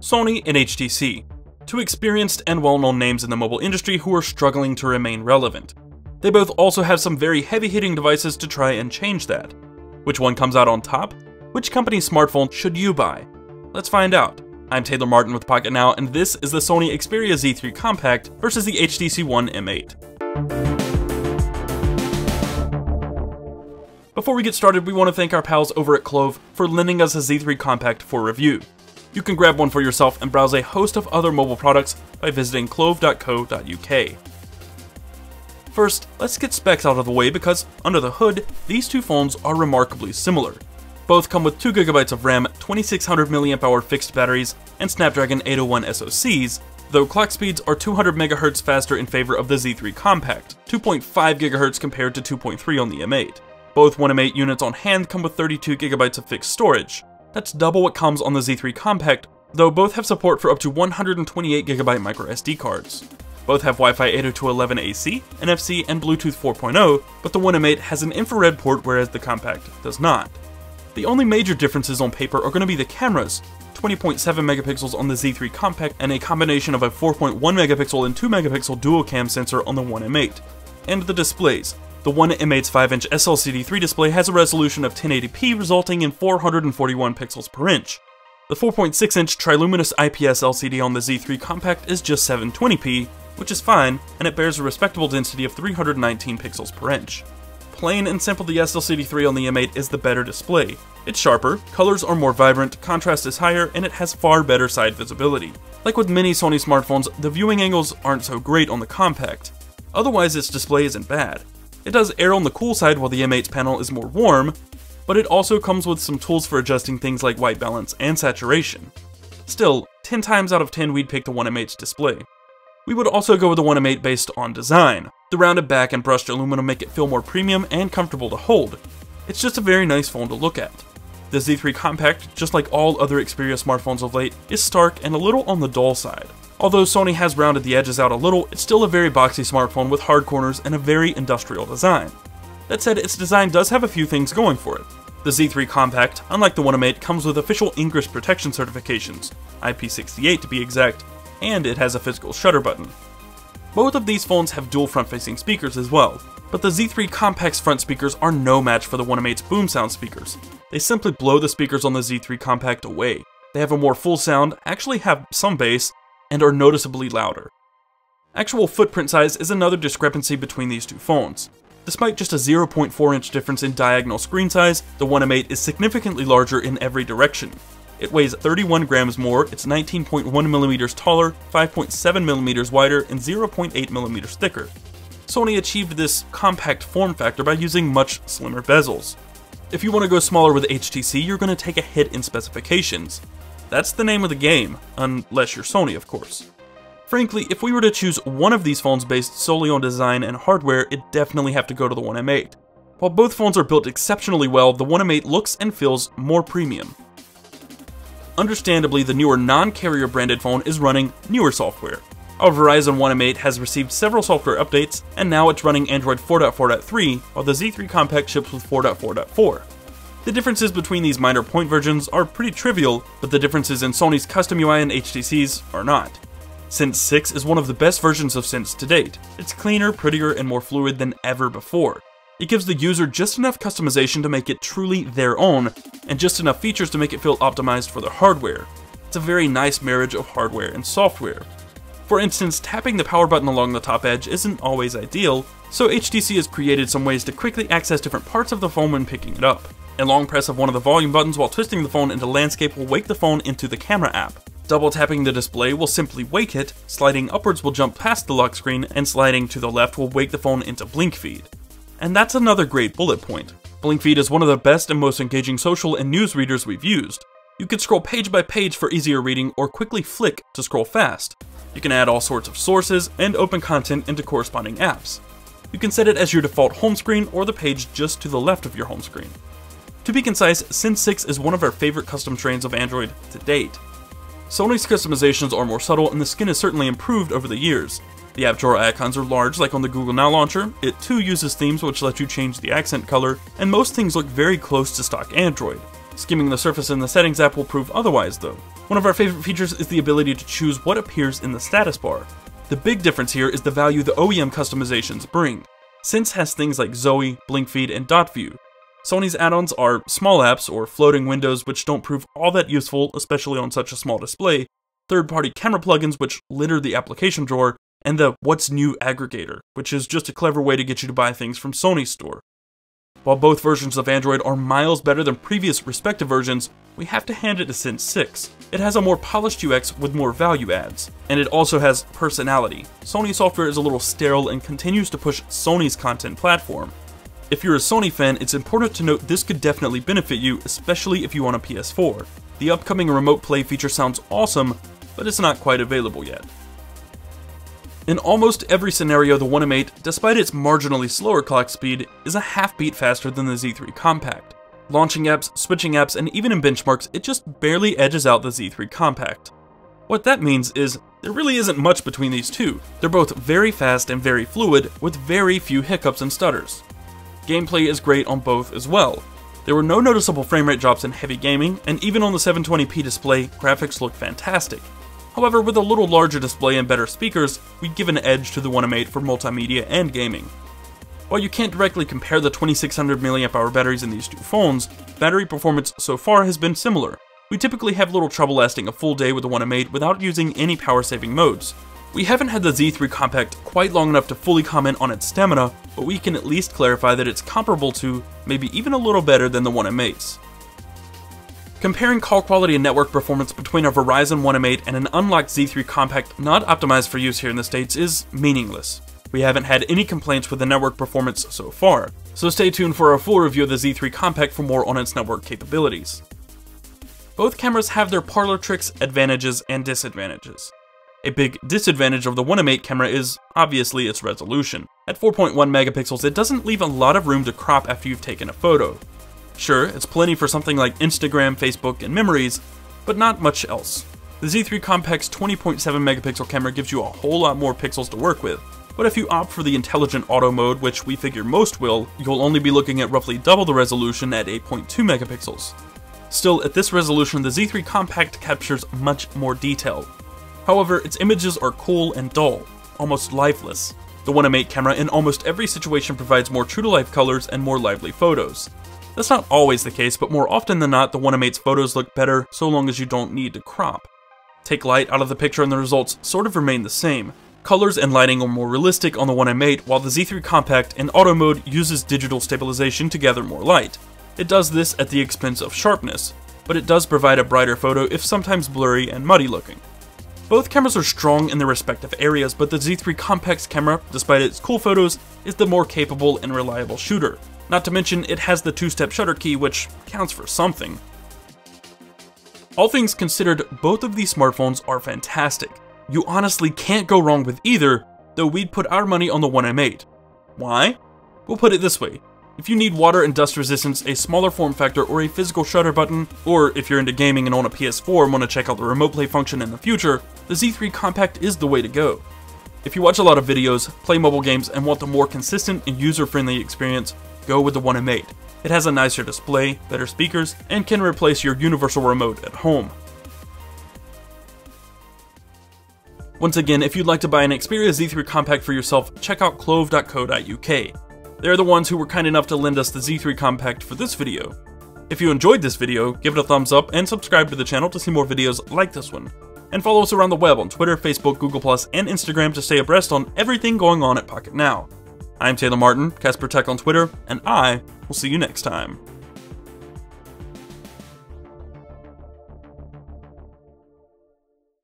Sony and HTC, two experienced and well-known names in the mobile industry who are struggling to remain relevant. They both also have some very heavy-hitting devices to try and change that. Which one comes out on top? Which company's smartphone should you buy? Let's find out. I'm Taylor Martin with Pocketnow, and this is the Sony Xperia Z3 Compact versus the HTC One M8. Before we get started, we want to thank our pals over at Clove for lending us a Z3 Compact for review. You can grab one for yourself and browse a host of other mobile products by visiting clove.co.uk. First, let's get specs out of the way because, under the hood, these two phones are remarkably similar. Both come with 2GB of RAM, 2600 mAh fixed batteries, and Snapdragon 801 SoCs, though clock speeds are 200 MHz faster in favor of the Z3 Compact, 2.5 GHz compared to 2.3 on the M8. Both One M8 units on hand come with 32GB of fixed storage. That's double what comes on the Z3 Compact, though both have support for up to 128GB microSD cards. Both have Wi-Fi 802.11ac, NFC, and Bluetooth 4.0, but the One M8 has an infrared port whereas the Compact does not. The only major differences on paper are going to be the cameras, 20.7 megapixels on the Z3 Compact and a combination of a 4.1 megapixel and 2 megapixel dual cam sensor on the One M8. And the displays. The One M8's 5-inch SLCD3 display has a resolution of 1080p resulting in 441 pixels per inch. The 4.6-inch triluminous IPS LCD on the Z3 Compact is just 720p, which is fine, and it bears a respectable density of 319 pixels per inch. Plain and simple, the SLCD3 on the M8 is the better display. It's sharper, colors are more vibrant, contrast is higher, and it has far better side visibility. Like with many Sony smartphones, the viewing angles aren't so great on the Compact. Otherwise, its display isn't bad. It does err on the cool side while the M8's panel is more warm, but it also comes with some tools for adjusting things like white balance and saturation. Still, 10 times out of 10 we'd pick the One M8's display. We would also go with the One M8 based on design. The rounded back and brushed aluminum make it feel more premium and comfortable to hold. It's just a very nice phone to look at. The Z3 Compact, just like all other Xperia smartphones of late, is stark and a little on the dull side. Although Sony has rounded the edges out a little, it's still a very boxy smartphone with hard corners and a very industrial design. That said, its design does have a few things going for it. The Z3 Compact, unlike the One M8, comes with official Ingress protection certifications, IP68 to be exact, and it has a physical shutter button. Both of these phones have dual front-facing speakers as well, but the Z3 Compact's front speakers are no match for the One M8's boom sound speakers. They simply blow the speakers on the Z3 Compact away. They have a more full sound, actually have some bass, and are noticeably louder. Actual footprint size is another discrepancy between these two phones. Despite just a 0.4-inch difference in diagonal screen size, the One M8 is significantly larger in every direction. It weighs 31 grams more, it's 19.1 millimeters taller, 5.7 millimeters wider, and 0.8 millimeters thicker. Sony achieved this compact form factor by using much slimmer bezels. If you want to go smaller with HTC, you're going to take a hit in specifications. That's the name of the game, unless you're Sony, of course. Frankly, if we were to choose one of these phones based solely on design and hardware, it'd definitely have to go to the One M8. While both phones are built exceptionally well, the One M8 looks and feels more premium. Understandably, the newer non-carrier branded phone is running newer software. Our Verizon One M8 has received several software updates, and now it's running Android 4.4.3, while the Z3 Compact ships with 4.4.4. The differences between these minor point versions are pretty trivial, but the differences in Sony's custom UI and HTC's are not. Sense 6 is one of the best versions of Sense to date. It's cleaner, prettier, and more fluid than ever before. It gives the user just enough customization to make it truly their own, and just enough features to make it feel optimized for their hardware. It's a very nice marriage of hardware and software. For instance, tapping the power button along the top edge isn't always ideal, so HTC has created some ways to quickly access different parts of the phone when picking it up. A long press of one of the volume buttons while twisting the phone into landscape will wake the phone into the camera app. Double tapping the display will simply wake it, sliding upwards will jump past the lock screen, and sliding to the left will wake the phone into blink feed. And that's another great bullet point. Blink feed is one of the best and most engaging social and news readers we've used. You can scroll page by page for easier reading or quickly flick to scroll fast. You can add all sorts of sources and open content into corresponding apps. You can set it as your default home screen or the page just to the left of your home screen. To be concise, Sense 6 is one of our favorite custom strains of Android to date. Sony's customizations are more subtle and the skin has certainly improved over the years. The app drawer icons are large like on the Google Now launcher, it too uses themes which let you change the accent color, and most things look very close to stock Android. Skimming the surface in the Settings app will prove otherwise though. One of our favorite features is the ability to choose what appears in the status bar. The big difference here is the value the OEM customizations bring. Sense has things like Zoe, Blink Feed, and Dot View. Sony's add-ons are small apps or floating windows which don't prove all that useful, especially on such a small display, third-party camera plugins which litter the application drawer, and the What's New aggregator, which is just a clever way to get you to buy things from Sony's store. While both versions of Android are miles better than previous respective versions, we have to hand it to Sense 6. It has a more polished UX with more value adds, and it also has personality. Sony software is a little sterile and continues to push Sony's content platform. If you're a Sony fan, it's important to note this could definitely benefit you, especially if you own a PS4. The upcoming remote play feature sounds awesome, but it's not quite available yet. In almost every scenario, the One M8, despite its marginally slower clock speed, is a half beat faster than the Z3 Compact. Launching apps, switching apps, and even in benchmarks, it just barely edges out the Z3 Compact. What that means is, there really isn't much between these two. They're both very fast and very fluid, with very few hiccups and stutters. Gameplay is great on both as well. There were no noticeable frame rate drops in heavy gaming, and even on the 720p display, graphics look fantastic. However, with a little larger display and better speakers, we'd give an edge to the One M8 for multimedia and gaming. While you can't directly compare the 2600 mAh batteries in these two phones, battery performance so far has been similar. We typically have little trouble lasting a full day with the One M8 without using any power-saving modes. We haven't had the Z3 Compact quite long enough to fully comment on its stamina, but we can at least clarify that it's comparable to, maybe even a little better than the One M8's. Comparing call quality and network performance between a Verizon One M8 and an unlocked Z3 Compact not optimized for use here in the States is meaningless. We haven't had any complaints with the network performance so far, so stay tuned for a full review of the Z3 Compact for more on its network capabilities. Both cameras have their parlor tricks, advantages, and disadvantages. A big disadvantage of the One M8 camera is, obviously, its resolution. At 4.1 megapixels, it doesn't leave a lot of room to crop after you've taken a photo. Sure, it's plenty for something like Instagram, Facebook, and memories, but not much else. The Z3 Compact's 20.7 megapixel camera gives you a whole lot more pixels to work with, but if you opt for the intelligent auto mode, which we figure most will, you'll only be looking at roughly double the resolution at 8.2 megapixels. Still, at this resolution, the Z3 Compact captures much more detail. However, its images are cool and dull, almost lifeless. The One M8 camera in almost every situation provides more true-to-life colors and more lively photos. That's not always the case, but more often than not, the One M8's photos look better so long as you don't need to crop. Take light out of the picture and the results sort of remain the same. Colors and lighting are more realistic on the One M8, while the Z3 Compact in auto mode uses digital stabilization to gather more light. It does this at the expense of sharpness, but it does provide a brighter photo if sometimes blurry and muddy looking. Both cameras are strong in their respective areas, but the Z3 Compact's camera, despite its cool photos, is the more capable and reliable shooter. Not to mention, it has the two-step shutter key, which counts for something. All things considered, both of these smartphones are fantastic. You honestly can't go wrong with either, though we'd put our money on the One M8. Why? We'll put it this way. If you need water and dust resistance, a smaller form factor, or a physical shutter button, or if you're into gaming and own a PS4 and want to check out the remote play function in the future, the Z3 Compact is the way to go. If you watch a lot of videos, play mobile games, and want a more consistent and user-friendly experience, go with the One M8. It has a nicer display, better speakers, and can replace your universal remote at home. Once again, if you'd like to buy an Xperia Z3 Compact for yourself, check out clove.co.uk. They're the ones who were kind enough to lend us the Z3 Compact for this video. If you enjoyed this video, give it a thumbs up and subscribe to the channel to see more videos like this one. And follow us around the web on Twitter, Facebook, Google+, and Instagram to stay abreast on everything going on at Pocketnow. I'm Taylor Martin, Casper Tech on Twitter, and I will see you next time.